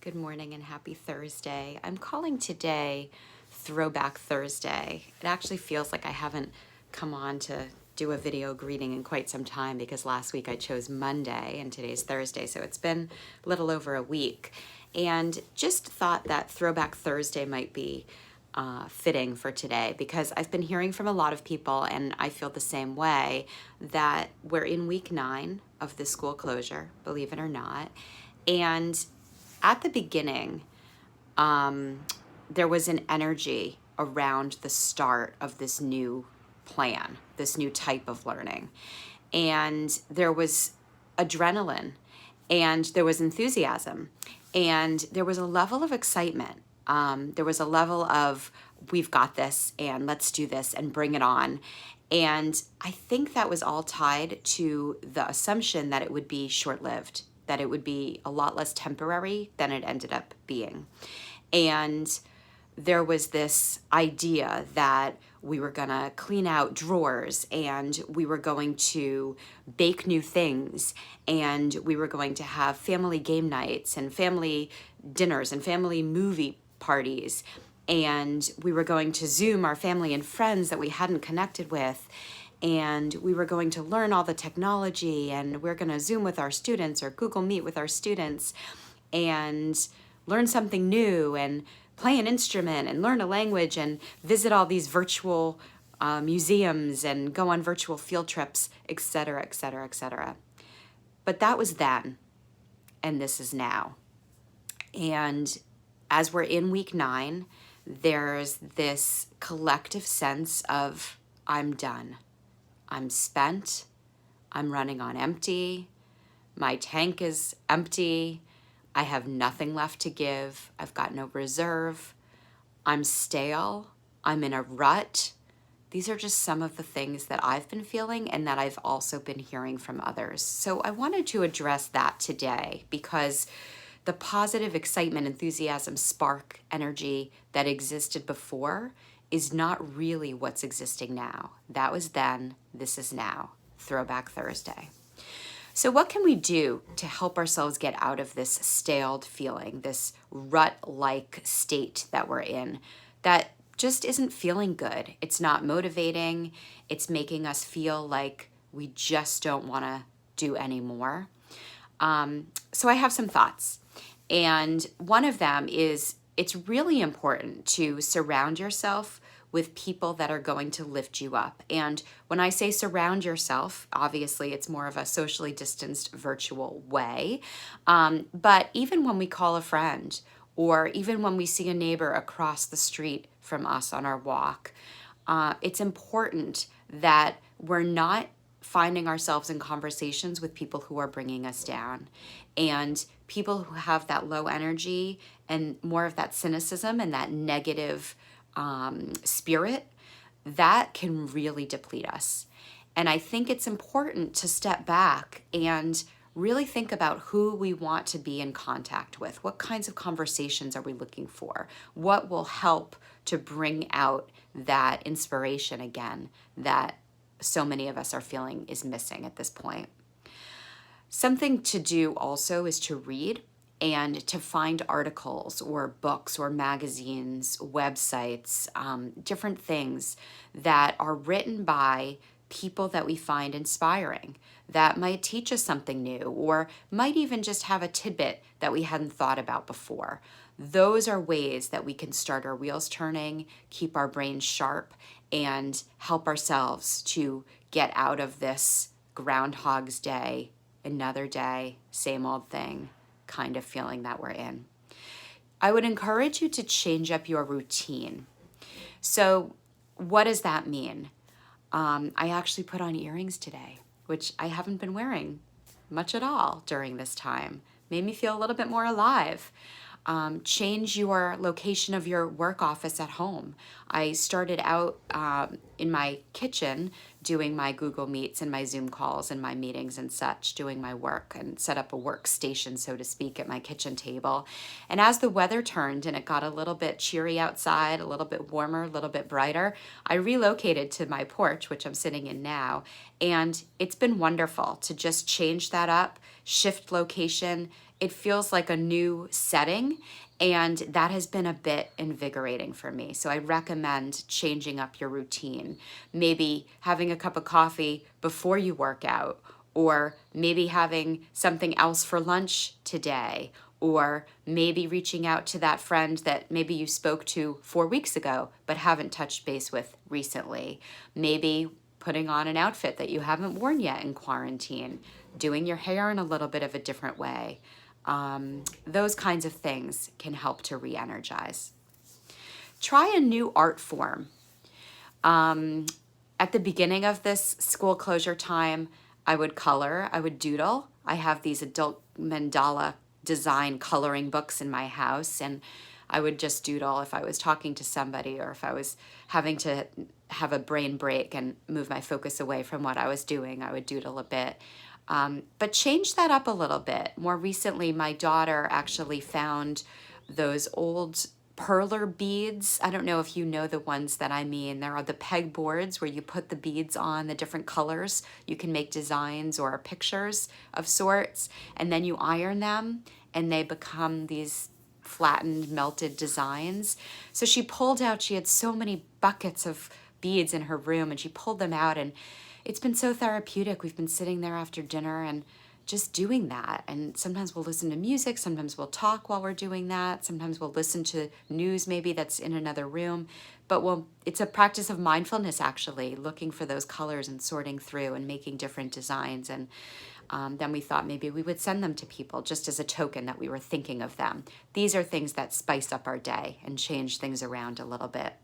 Good morning and happy Thursday. I'm calling today Throwback Thursday. It actually feels like I haven't come on to do a video greeting in quite some time because last week I chose Monday and today's Thursday, so it's been a little over a week. And just thought that Throwback Thursday might be fitting for today because I've been hearing from a lot of people, and I feel the same way, that we're in week 9 of the school closure, believe it or not. And at the beginning, there was an energy around the start of this new plan, this new type of learning. And there was adrenaline, and there was enthusiasm, and there was a level of excitement. There was a level of, we've got this, and let's do this, and bring it on. And I think that was all tied to the assumption that it would be short-lived, that it would be a lot less temporary than it ended up being. And there was this idea that we were gonna clean out drawers, and we were going to bake new things, and we were going to have family game nights and family dinners and family movie parties, and we were going to Zoom our family and friends that we hadn't connected with, and we were going to learn all the technology, and we're going to Zoom with our students or Google Meet with our students and learn something new and play an instrument and learn a language and visit all these virtual museums and go on virtual field trips, etc., etc., etc. But that was then, and this is now. And as we're in week 9, there's this collective sense of, I'm done. I'm spent, I'm running on empty, my tank is empty, I have nothing left to give, I've got no reserve, I'm stale, I'm in a rut. These are just some of the things that I've been feeling and that I've also been hearing from others. So I wanted to address that today because the positive excitement, enthusiasm, spark, energy that existed before is not really what's existing now. That was then, this is now. Throwback Thursday. So what can we do to help ourselves get out of this staled feeling, this rut-like state that we're in, that just isn't feeling good? It's not motivating. It's making us feel like we just don't want to do anymore. So I have some thoughts. And one of them is, it's really important to surround yourself with people that are going to lift you up. And when I say surround yourself, obviously it's more of a socially distanced virtual way. But even when we call a friend, or even when we see a neighbor across the street from us on our walk, it's important that we're not finding ourselves in conversations with people who are bringing us down, and people who have that low energy and more of that cynicism and that negative spirit, that can really deplete us. And I think it's important to step back and really think about who we want to be in contact with. What kinds of conversations are we looking for? What will help to bring out that inspiration again that so many of us are feeling is missing at this point? Something to do also is to read and to find articles or books or magazines, websites, different things that are written by people that we find inspiring, that might teach us something new, or might even just have a tidbit that we hadn't thought about before. Those are ways that we can start our wheels turning, keep our brains sharp, and help ourselves to get out of this Groundhog's Day, another day, same old thing kind of feeling that we're in. I would encourage you to change up your routine. So what does that mean? I actually put on earrings today, which I haven't been wearing much at all during this time. Made me feel a little bit more alive. Change your location of your work office at home. I started out in my kitchen doing my Google Meets and my Zoom calls and my meetings and such, doing my work, and set up a workstation, so to speak, at my kitchen table. And as the weather turned and it got a little bit cheery outside, a little bit warmer, a little bit brighter, I relocated to my porch, which I'm sitting in now. And it's been wonderful to just change that up, shift location. It feels like a new setting, and that has been a bit invigorating for me. So I recommend changing up your routine. Maybe having a cup of coffee before you work out, or maybe having something else for lunch today, or maybe reaching out to that friend that maybe you spoke to 4 weeks ago but haven't touched base with recently. Maybe putting on an outfit that you haven't worn yet in quarantine, doing your hair in a little bit of a different way. Those kinds of things can help to re-energize. Try a new art form. At the beginning of this school closure time, I would color, I would doodle. I have these adult mandala design coloring books in my house, and I would just doodle if I was talking to somebody or if I was having to have a brain break and move my focus away from what I was doing. I would doodle a bit. But change that up a little bit. More recently, my daughter actually found those old perler beads. I don't know if you know the ones that I mean. There are the peg boards where you put the beads on the different colors. You can make designs or pictures of sorts, and then you iron them, and they become these flattened, melted designs. So she had so many buckets of beads in her room, and she pulled them out, and it's been so therapeutic. We've been sitting there after dinner and just doing that. And sometimes we'll listen to music, sometimes we'll talk while we're doing that, sometimes we'll listen to news maybe that's in another room. But it's a practice of mindfulness, actually, looking for those colors and sorting through and making different designs. And then we thought maybe we would send them to people just as a token that we were thinking of them. These are things that spice up our day and change things around a little bit.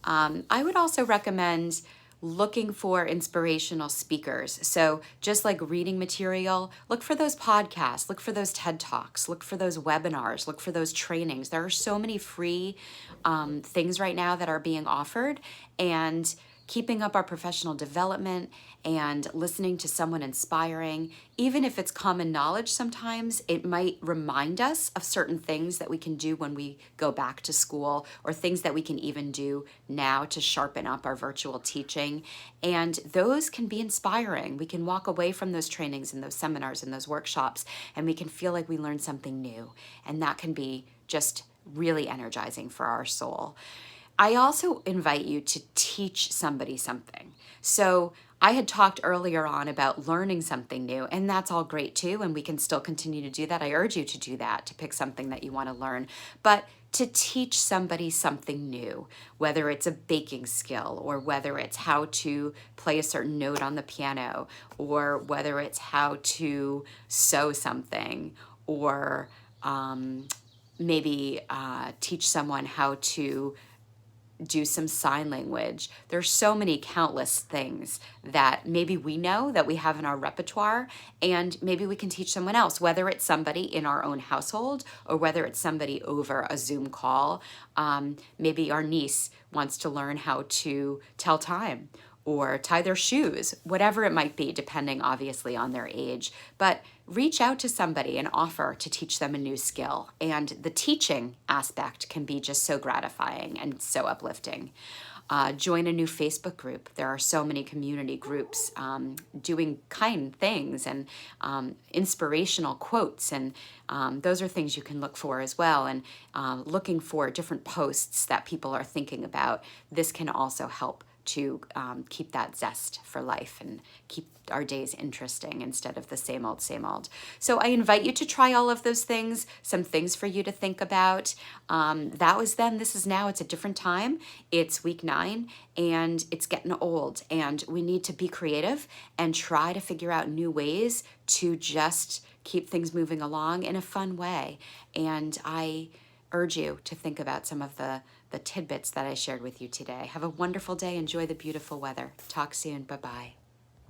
I would also recommend looking for inspirational speakers. So just like reading material, look for those podcasts, look for those TED Talks, look for those webinars, look for those trainings. There are so many free things right now that are being offered, and keeping up our professional development and listening to someone inspiring, even if it's common knowledge, sometimes it might remind us of certain things that we can do when we go back to school, or things that we can even do now to sharpen up our virtual teaching. And those can be inspiring. We can walk away from those trainings and those seminars and those workshops, and we can feel like we learned something new. And that can be just really energizing for our soul. I also invite you to teach somebody something. So I had talked earlier on about learning something new, and that's all great too, and we can still continue to do that. I urge you to do that, to pick something that you want to learn, but to teach somebody something new, whether it's a baking skill, or whether it's how to play a certain note on the piano, or whether it's how to sew something, or maybe teach someone how to do some sign language. There's so many countless things that maybe we know that we have in our repertoire, and maybe we can teach someone else, whether it's somebody in our own household or whether it's somebody over a Zoom call. Maybe our niece wants to learn how to tell time or tie their shoes, whatever it might be, depending obviously on their age. But reach out to somebody and offer to teach them a new skill. And the teaching aspect can be just so gratifying and so uplifting. Join a new Facebook group. There are so many community groups doing kind things and inspirational quotes, and those are things you can look for as well. And looking for different posts that people are thinking about. This can also help to keep that zest for life and keep our days interesting instead of the same old, same old. So I invite you to try all of those things, some things for you to think about. That was then, this is now, it's a different time. It's week 9 and it's getting old, and we need to be creative and try to figure out new ways to just keep things moving along in a fun way. And I urge you to think about some of the tidbits that I shared with you today. Have a wonderful day. Enjoy the beautiful weather. Talk soon. Bye-bye.